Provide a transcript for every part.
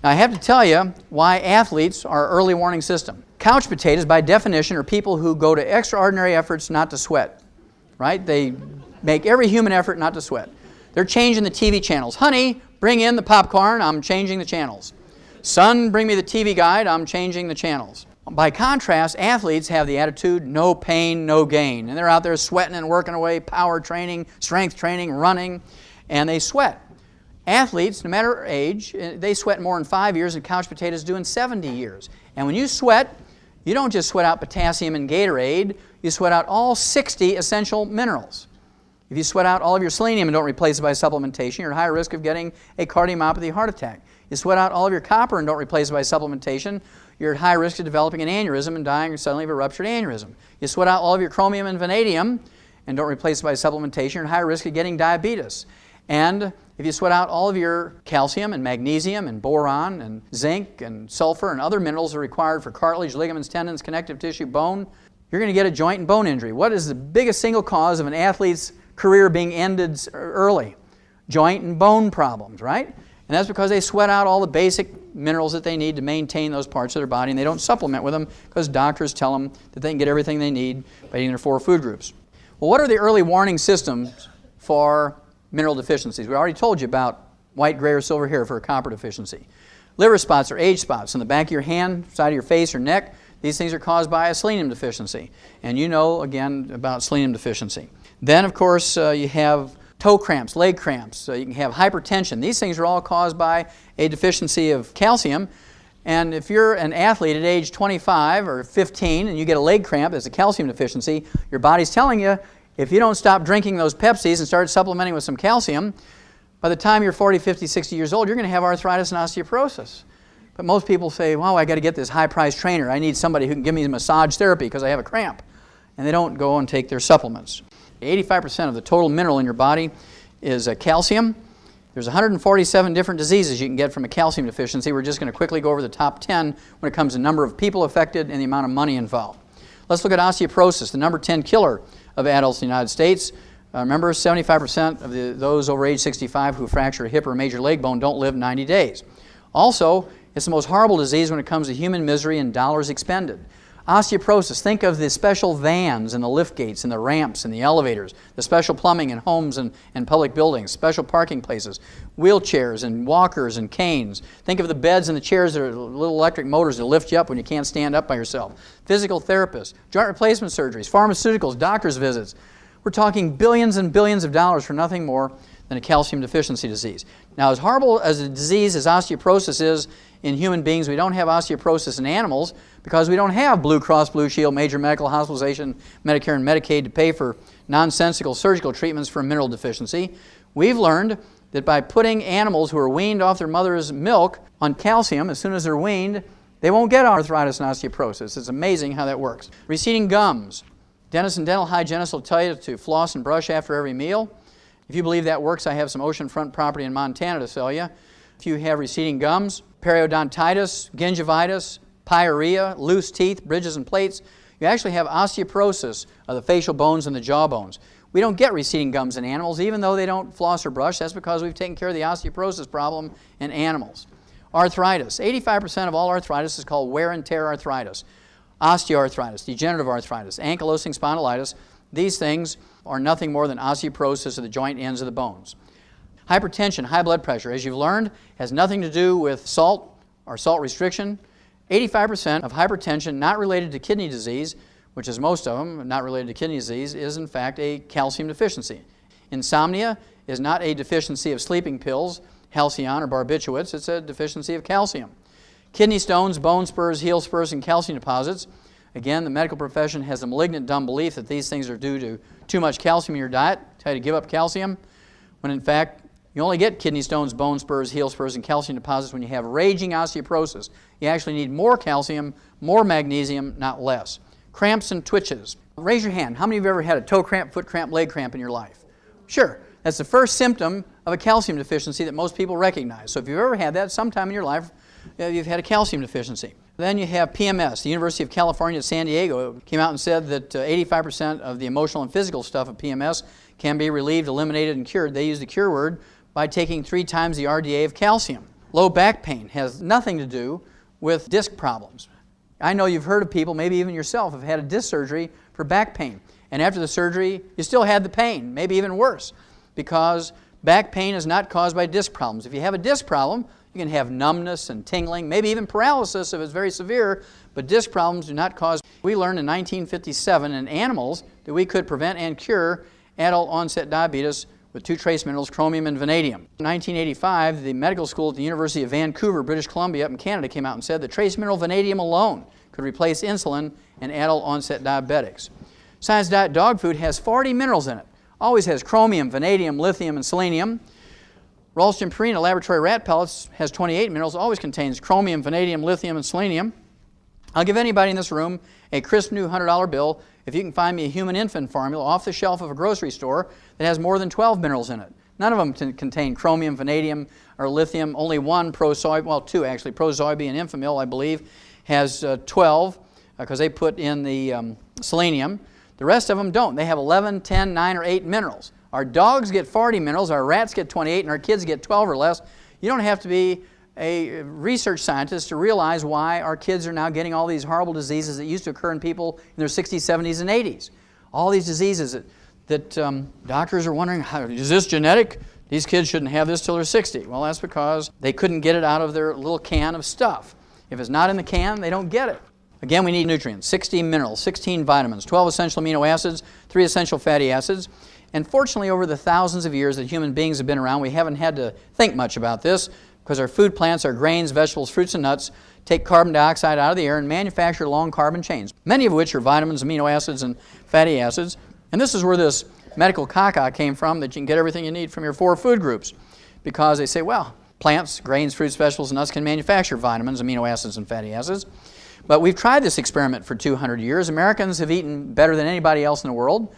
Now I have to tell you why athletes are early warning system. Couch potatoes, by definition, are people who go to extraordinary efforts not to sweat, right? They make every human effort not to sweat. They're changing the TV channels. Honey, bring in the popcorn, I'm changing the channels. Son, bring me the TV guide, I'm changing the channels. By contrast, athletes have the attitude, no pain, no gain. And they're out there sweating and working away, power training, strength training, running, and they sweat. Athletes, no matter age, they sweat more in 5 years than couch potatoes do in 70 years. And when you sweat, you don't just sweat out potassium and Gatorade, you sweat out all 60 essential minerals. If you sweat out all of your selenium and don't replace it by supplementation, you're at high risk of getting a cardiomyopathy heart attack. You sweat out all of your copper and don't replace it by supplementation, you're at high risk of developing an aneurysm and dying suddenly of a ruptured aneurysm. You sweat out all of your chromium and vanadium and don't replace it by supplementation, you're at high risk of getting diabetes. And if you sweat out all of your calcium and magnesium and boron and zinc and sulfur and other minerals that are required for cartilage, ligaments, tendons, connective tissue, bone, you're going to get a joint and bone injury. What is the biggest single cause of an athlete's career being ended early? Joint and bone problems, right? And that's because they sweat out all the basic minerals that they need to maintain those parts of their body, and they don't supplement with them because doctors tell them that they can get everything they need by eating their 4 food groups. Well, what are the early warning systems for mineral deficiencies? We already told you about white, gray, or silver hair for a copper deficiency. Liver spots or age spots on the back of your hand, side of your face, or neck. These things are caused by a selenium deficiency. And you know, again, about selenium deficiency. Then, of course, you have toe cramps, leg cramps. You can have hypertension. These things are all caused by a deficiency of calcium. And if you're an athlete at age 25 or 15 and you get a leg cramp, there's a calcium deficiency, your body's telling you, if you don't stop drinking those Pepsis and start supplementing with some calcium, by the time you're 40, 50, 60 years old, you're going to have arthritis and osteoporosis. But most people say, well, I got to get this high-priced trainer. I need somebody who can give me massage therapy because I have a cramp. And they don't go and take their supplements. 85% of the total mineral in your body is calcium. There's 147 different diseases you can get from a calcium deficiency. We're just going to quickly go over the top 10 when it comes to number of people affected and the amount of money involved. Let's look at osteoporosis, the number 10 killer of adults in the United States. Remember, 75% of those over age 65 who fracture a hip or a major leg bone don't live 90 days. Also, it's the most horrible disease when it comes to human misery and dollars expended. Osteoporosis, think of the special vans and the lift gates and the ramps and the elevators, the special plumbing in homes and public buildings, special parking places, wheelchairs and walkers and canes. Think of the beds and the chairs that are little electric motors that lift you up when you can't stand up by yourself. Physical therapists, joint replacement surgeries, pharmaceuticals, doctor's visits. We're talking billions and billions of dollars for nothing more than a calcium deficiency disease. Now, as horrible as a disease as osteoporosis is in human beings, we don't have osteoporosis in animals because we don't have Blue Cross Blue Shield, major medical hospitalization, Medicare and Medicaid to pay for nonsensical surgical treatments for mineral deficiency. We've learned that by putting animals who are weaned off their mother's milk on calcium, as soon as they're weaned, they won't get arthritis and osteoporosis. It's amazing how that works. Receding gums. Dentists and dental hygienists will tell you to floss and brush after every meal. If you believe that works, I have some oceanfront property in Montana to sell you. If you have receding gums, periodontitis, gingivitis, pyorrhea, loose teeth, bridges and plates, you actually have osteoporosis of the facial bones and the jaw bones. We don't get receding gums in animals, even though they don't floss or brush. That's because we've taken care of the osteoporosis problem in animals. Arthritis. 85% of all arthritis is called wear and tear arthritis. Osteoarthritis, degenerative arthritis, ankylosing spondylitis. These things are nothing more than osteoporosis of the joint ends of the bones. Hypertension, high blood pressure, as you've learned, has nothing to do with salt or salt restriction. 85% of hypertension not related to kidney disease, which is most of them, not related to kidney disease, is in fact a calcium deficiency. Insomnia is not a deficiency of sleeping pills, Halcion or barbiturates, it's a deficiency of calcium. Kidney stones, bone spurs, heel spurs, and calcium deposits. Again, the medical profession has a malignant dumb belief that these things are due to too much calcium in your diet, tell you to give up calcium, when in fact you only get kidney stones, bone spurs, heel spurs, and calcium deposits when you have raging osteoporosis. You actually need more calcium, more magnesium, not less. Cramps and twitches. Raise your hand. How many of you have ever had a toe cramp, foot cramp, leg cramp in your life? Sure. That's the first symptom of a calcium deficiency that most people recognize. So if you've ever had that sometime in your life, you've had a calcium deficiency. Then you have PMS. The University of California at San Diego came out and said that 85% of the emotional and physical stuff of PMS can be relieved, eliminated, and cured. They use the cure word by taking 3 times the RDA of calcium. Low back pain has nothing to do with disc problems. I know you've heard of people, maybe even yourself, have had a disc surgery for back pain. And after the surgery, you still had the pain, maybe even worse, because back pain is not caused by disc problems. If you have a disc problem, you can have numbness and tingling, maybe even paralysis if it's very severe, but disc problems do not cause. We learned in 1957 in animals that we could prevent and cure adult onset diabetes with two trace minerals, chromium and vanadium. In 1985, the medical school at the University of Vancouver, British Columbia, up in Canada, came out and said the trace mineral vanadium alone could replace insulin in adult onset diabetics. Science Diet dog food has 40 minerals in it. Always has chromium, vanadium, lithium, and selenium. Ralston Purina laboratory rat pellets has 28 minerals, always contains chromium, vanadium, lithium, and selenium. I'll give anybody in this room a crisp new $100 bill if you can find me a human infant formula off the shelf of a grocery store that has more than 12 minerals in it. None of them contain chromium, vanadium, or lithium. Only one, well, two actually, Prosoybe and Infamil, I believe, has 12 because they put in the selenium. The rest of them don't. They have 11, 10, 9, or 8 minerals. Our dogs get 40 minerals, our rats get 28, and our kids get 12 or less. You don't have to be a research scientist to realize why our kids are now getting all these horrible diseases that used to occur in people in their 60s, 70s, and 80s. All these diseases that doctors are wondering, is this genetic? These kids shouldn't have this till they're 60. Well, that's because they couldn't get it out of their little can of stuff. If it's not in the can, they don't get it. Again, we need nutrients, 16 minerals, 16 vitamins, 12 essential amino acids, 3 essential fatty acids. And fortunately, over the thousands of years that human beings have been around, we haven't had to think much about this because our food plants, our grains, vegetables, fruits, and nuts take carbon dioxide out of the air and manufacture long carbon chains, many of which are vitamins, amino acids, and fatty acids. And this is where this medical caca came from, that you can get everything you need from your 4 food groups, because they say, well, plants, grains, fruits, vegetables, and nuts can manufacture vitamins, amino acids, and fatty acids. But we've tried this experiment for 200 years. Americans have eaten better than anybody else in the world.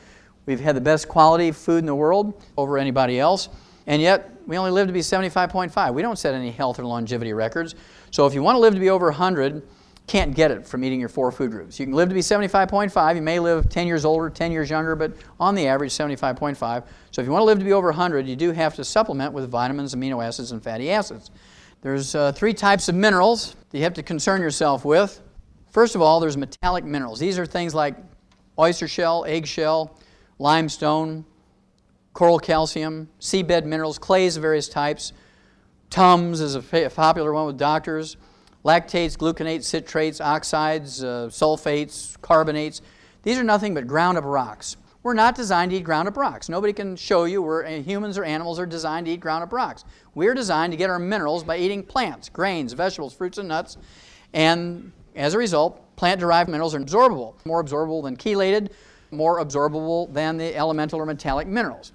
We've had the best quality food in the world over anybody else, and yet we only live to be 75.5. We don't set any health or longevity records. So if you want to live to be over 100, can't get it from eating your 4 food groups. You can live to be 75.5. You may live 10 years older, 10 years younger, but on the average, 75.5. So if you want to live to be over 100, you do have to supplement with vitamins, amino acids, and fatty acids. There's 3 types of minerals that you have to concern yourself with. First of all, there's metallic minerals. These are things like oyster shell, eggshell, limestone, coral calcium, seabed minerals, clays of various types. Tums is a popular one with doctors. Lactates, gluconates, citrates, oxides, sulfates, carbonates. These are nothing but ground up rocks. We're not designed to eat ground up rocks. Nobody can show you where humans or animals are designed to eat ground up rocks. We're designed to get our minerals by eating plants, grains, vegetables, fruits, and nuts. And as a result, plant-derived minerals are absorbable, more absorbable than chelated, more absorbable than the elemental or metallic minerals.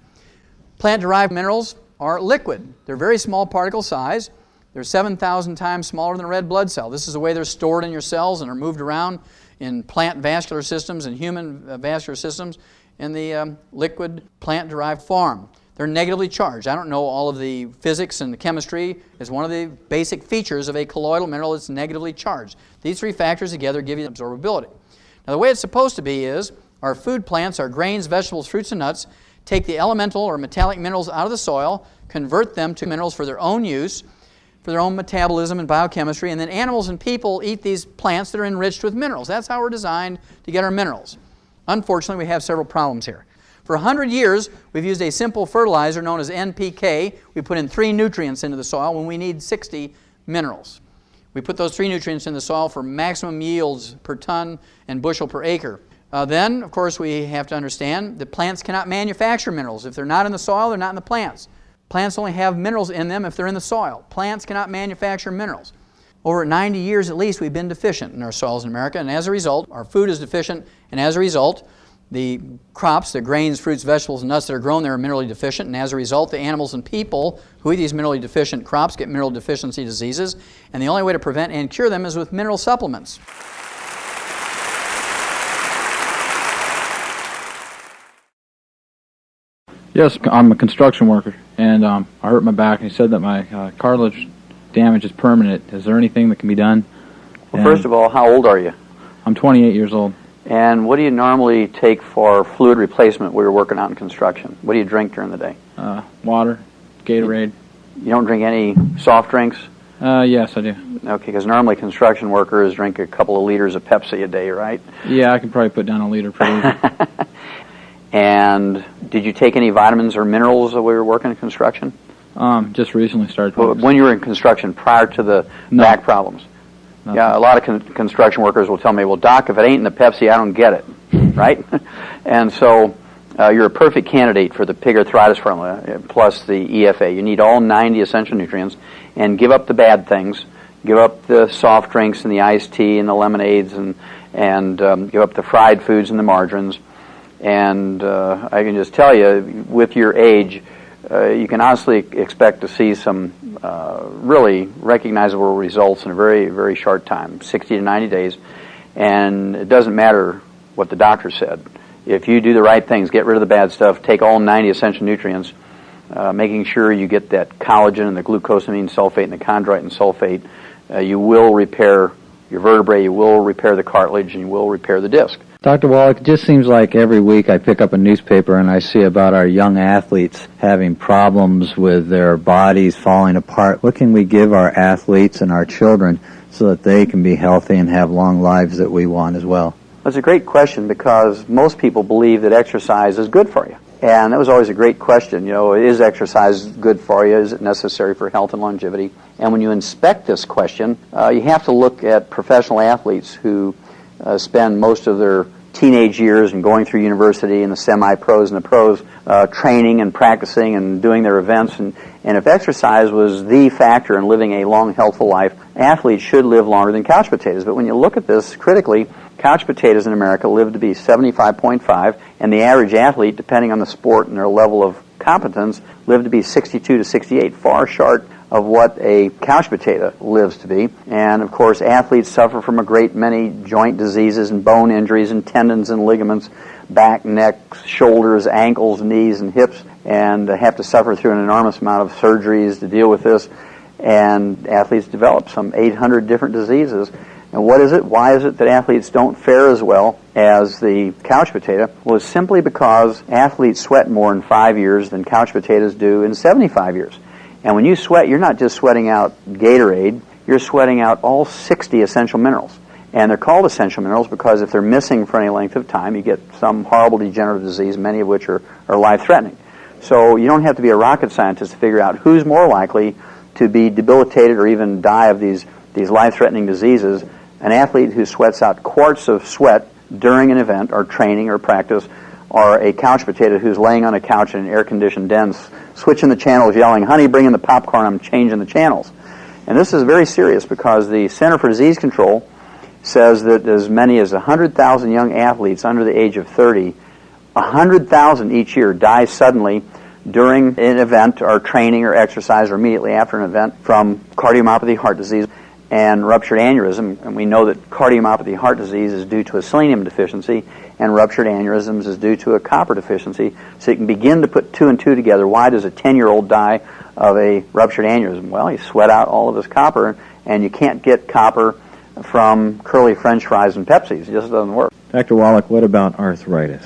Plant-derived minerals are liquid. They're very small particle size. They're 7,000 times smaller than a red blood cell. This is the way they're stored in your cells and are moved around in plant vascular systems and human vascular systems in the liquid plant-derived form. They're negatively charged. I don't know all of the physics and the chemistry. It's one of the basic features of a colloidal mineral. It's negatively charged. These 3 factors together give you absorbability. Now the way it's supposed to be is our food plants, our grains, vegetables, fruits, and nuts, take the elemental or metallic minerals out of the soil, convert them to minerals for their own use, for their own metabolism and biochemistry, and then animals and people eat these plants that are enriched with minerals. That's how we're designed to get our minerals. Unfortunately, we have several problems here. For 100 years, we've used a simple fertilizer known as NPK. We put in 3 nutrients into the soil when we need 60 minerals. We put those 3 nutrients in the soil for maximum yields per ton and bushel per acre. Then, of course, we have to understand that plants cannot manufacture minerals. If they're not in the soil, they're not in the plants. Plants only have minerals in them if they're in the soil. Plants cannot manufacture minerals. Over 90 years at least, we've been deficient in our soils in America, and as a result, our food is deficient, and as a result, the crops, the grains, fruits, vegetables, and nuts that are grown there are minerally deficient, and as a result, the animals and people who eat these minerally deficient crops get mineral deficiency diseases, and the only way to prevent and cure them is with mineral supplements. Yes, I'm a construction worker, and I hurt my back, and he said that my cartilage damage is permanent. Is there anything that can be done? Well, first of all, how old are you? I'm 28 years old. And what do you normally take for fluid replacement when you're working out in construction? What do you drink during the day? Water, Gatorade. You don't drink any soft drinks? Yes, I do. Okay, because normally construction workers drink a couple of liters of Pepsi a day, right? Yeah, I can probably put down a liter pretty easy. And did you take any vitamins or minerals while we were working in construction? Just recently started. When you were in construction, prior to the back problems? Nothing. Yeah, a lot of construction workers will tell me, well, Doc, if it ain't in the Pepsi, I don't get it, right? And so you're a perfect candidate for the pig arthritis formula, plus the EFA. You need all 90 essential nutrients, and give up the bad things. Give up the soft drinks and the iced tea and the lemonades, and give up the fried foods and the margarines. And I can just tell you, with your age, you can honestly expect to see some really recognizable results in a very, very short time, 60 to 90 days. And it doesn't matter what the doctor said. If you do the right things, get rid of the bad stuff, take all 90 essential nutrients, making sure you get that collagen and the glucosamine sulfate and the chondroitin sulfate, you will repair your vertebrae, you will repair the cartilage, and you will repair the disc. Dr. Wallach, it just seems like every week I pick up a newspaper and I see about our young athletes having problems with their bodies falling apart. What can we give our athletes and our children so that they can be healthy and have long lives that we want as well? That's a great question, because most people believe that exercise is good for you. And that was always a great question. You know, is exercise good for you? Is it necessary for health and longevity? And when you inspect this question, you have to look at professional athletes who spend most of their teenage years and going through university and the semi-pros and the pros training and practicing and doing their events. And if exercise was the factor in living a long, healthful life, athletes should live longer than couch potatoes. But when you look at this critically, couch potatoes in America live to be 75.5, and the average athlete, depending on the sport and their level of competence, live to be 62 to 68, far short of what a couch potato lives to be. And of course, athletes suffer from a great many joint diseases and bone injuries and tendons and ligaments, back, neck, shoulders, ankles, knees, and hips, and have to suffer through an enormous amount of surgeries to deal with this. And athletes develop some 800 different diseases. And what is it? Why is it that athletes don't fare as well as the couch potato? Well, it's simply because athletes sweat more in 5 years than couch potatoes do in 75 years. And when you sweat, you're not just sweating out Gatorade, you're sweating out all 60 essential minerals. And they're called essential minerals because if they're missing for any length of time, you get some horrible degenerative disease, many of which are life-threatening. So you don't have to be a rocket scientist to figure out who's more likely to be debilitated or even die of these life-threatening diseases. An athlete who sweats out quarts of sweat during an event or training or practice, or a couch potato who's laying on a couch in an air-conditioned den, switching the channels, yelling, "Honey, bring in the popcorn, I'm changing the channels." And this is very serious because the Center for Disease Control says that as many as 100,000 young athletes under the age of 30, 100,000 each year die suddenly during an event or training or exercise or immediately after an event from cardiomyopathy, heart disease, and ruptured aneurysm. And we know that cardiomyopathy, heart disease, is due to a selenium deficiency, and ruptured aneurysms is due to a copper deficiency. So you can begin to put two and two together. Why does a 10-year-old die of a ruptured aneurysm? Well, he sweat out all of his copper, and you can't get copper from curly French fries and Pepsis. It just doesn't work. Dr. Wallach, what about arthritis?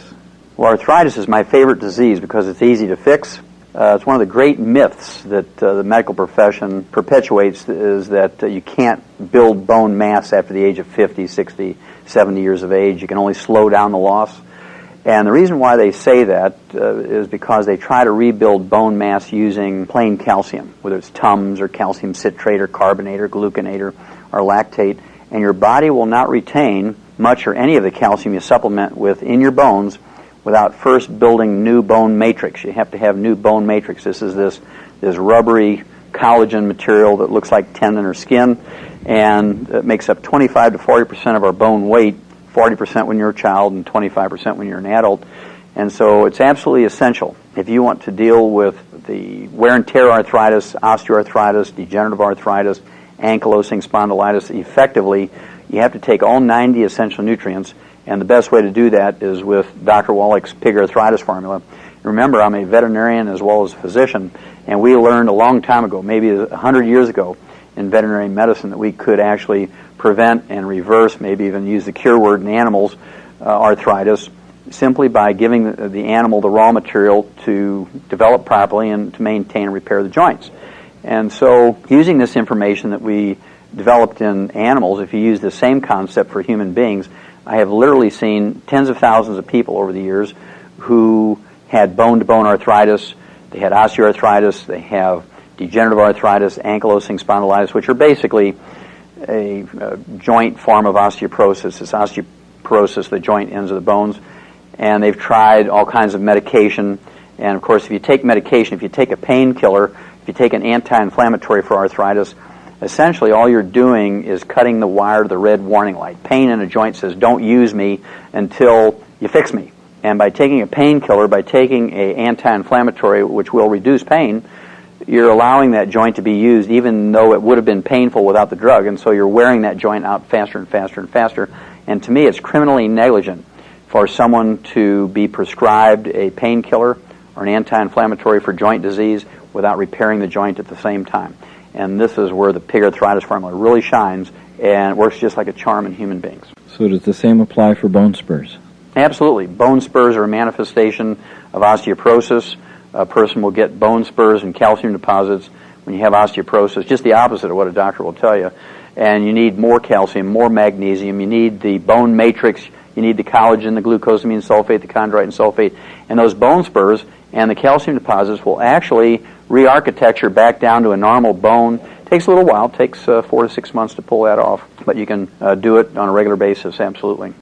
Well, arthritis is my favorite disease because it's easy to fix. It's one of the great myths that the medical profession perpetuates, is that you can't build bone mass after the age of 50, 60, 70 years of age. You can only slow down the loss. And the reason why they say that is because they try to rebuild bone mass using plain calcium, whether it's Tums or calcium citrate or carbonate or gluconate or lactate. And your body will not retain much or any of the calcium you supplement with in your bones without first building new bone matrix. You have to have new bone matrix. This is this rubbery collagen material that looks like tendon or skin, and it makes up 25 to 40% of our bone weight, 40% when you're a child and 25% when you're an adult. And so it's absolutely essential if you want to deal with the wear and tear arthritis, osteoarthritis, degenerative arthritis, ankylosing spondylitis effectively. You have to take all 90 essential nutrients. And the best way to do that is with Dr. Wallach's pig arthritis formula. Remember, I'm a veterinarian as well as a physician, and we learned a long time ago, maybe 100 years ago, in veterinary medicine that we could actually prevent and reverse, maybe even use the cure word in animals, arthritis, simply by giving the animal the raw material to develop properly and to maintain and repair the joints. And so using this information that we developed in animals, if you use the same concept for human beings, I have literally seen tens of thousands of people over the years who had bone-to-bone arthritis, they had osteoarthritis, they have degenerative arthritis, ankylosing spondylitis, which are basically a joint form of osteoporosis. It's osteoporosis, the joint ends of the bones. And they've tried all kinds of medication. And of course, if you take medication, if you take a painkiller, if you take an anti-inflammatory for arthritis, essentially all you're doing is cutting the wire to the red warning light. Pain in a joint says, don't use me until you fix me. And by taking a painkiller, by taking an anti-inflammatory, which will reduce pain, you're allowing that joint to be used even though it would have been painful without the drug. And so you're wearing that joint out faster and faster and faster. And to me, it's criminally negligent for someone to be prescribed a painkiller or an anti-inflammatory for joint disease without repairing the joint at the same time. And this is where the pig arthritis formula really shines, and it works just like a charm in human beings. So does the same apply for bone spurs? Absolutely. Bone spurs are a manifestation of osteoporosis. A person will get bone spurs and calcium deposits when you have osteoporosis, just the opposite of what a doctor will tell you. And you need more calcium, more magnesium, you need the bone matrix, you need the collagen, the glucosamine sulfate, the chondroitin sulfate, and those bone spurs and the calcium deposits will actually re-architecture back down to a normal bone. It takes a little while, it takes 4 to 6 months to pull that off, but you can do it on a regular basis, absolutely.